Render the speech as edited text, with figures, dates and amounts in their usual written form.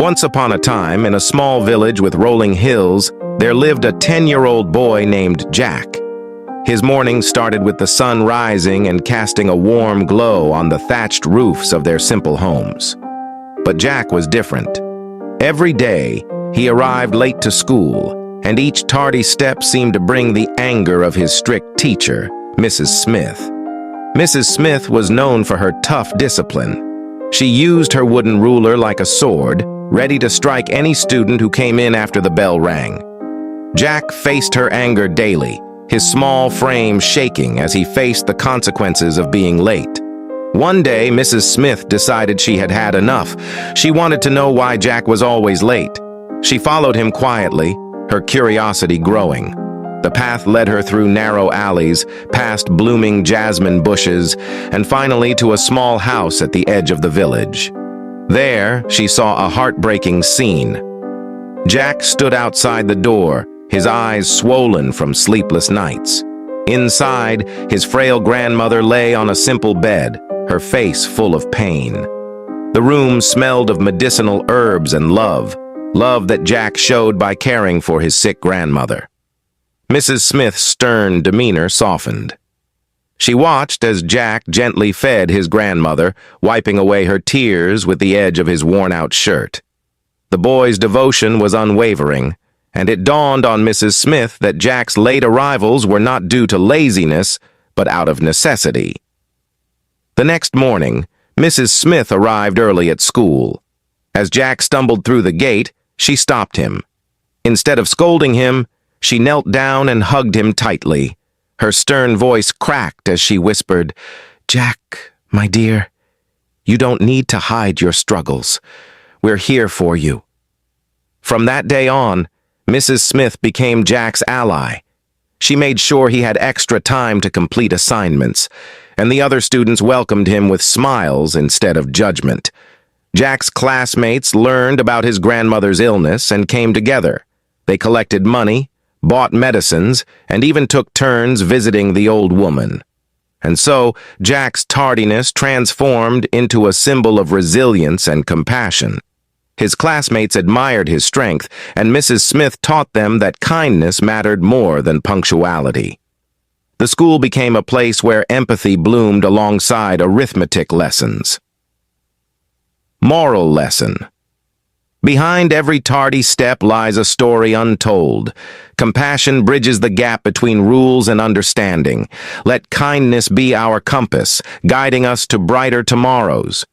Once upon a time, in a small village with rolling hills, there lived a 10-year-old boy named Jack. His mornings started with the sun rising and casting a warm glow on the thatched roofs of their simple homes. But Jack was different. Every day, he arrived late to school, and each tardy step seemed to bring the anger of his strict teacher, Mrs. Smith. Mrs. Smith was known for her tough discipline. She used her wooden ruler like a sword, ready to strike any student who came in after the bell rang. Jack faced her anger daily, his small frame shaking as he faced the consequences of being late. One day, Mrs. Smith decided she had had enough. She wanted to know why Jack was always late. She followed him quietly, her curiosity growing. The path led her through narrow alleys, past blooming jasmine bushes, and finally to a small house at the edge of the village. There, she saw a heartbreaking scene. Jack stood outside the door, his eyes swollen from sleepless nights. Inside, his frail grandmother lay on a simple bed, her face full of pain. The room smelled of medicinal herbs and love that Jack showed by caring for his sick grandmother. Mrs. Smith's stern demeanor softened. She watched as Jack gently fed his grandmother, wiping away her tears with the edge of his worn-out shirt. The boy's devotion was unwavering, and it dawned on Mrs. Smith that Jack's late arrivals were not due to laziness, but out of necessity. The next morning, Mrs. Smith arrived early at school. As Jack stumbled through the gate, she stopped him. Instead of scolding him, she knelt down and hugged him tightly. Her stern voice cracked as she whispered, "Jack, my dear, you don't need to hide your struggles. We're here for you." From that day on, Mrs. Smith became Jack's ally. She made sure he had extra time to complete assignments, and the other students welcomed him with smiles instead of judgment. Jack's classmates learned about his grandmother's illness and came together. They collected money, bought medicines, and even took turns visiting the old woman. And so, Jack's tardiness transformed into a symbol of resilience and compassion. His classmates admired his strength, and Mrs. Smith taught them that kindness mattered more than punctuality. The school became a place where empathy bloomed alongside arithmetic lessons. Moral lesson. Behind every tardy step lies a story untold. Compassion bridges the gap between rules and understanding. Let kindness be our compass, guiding us to brighter tomorrows.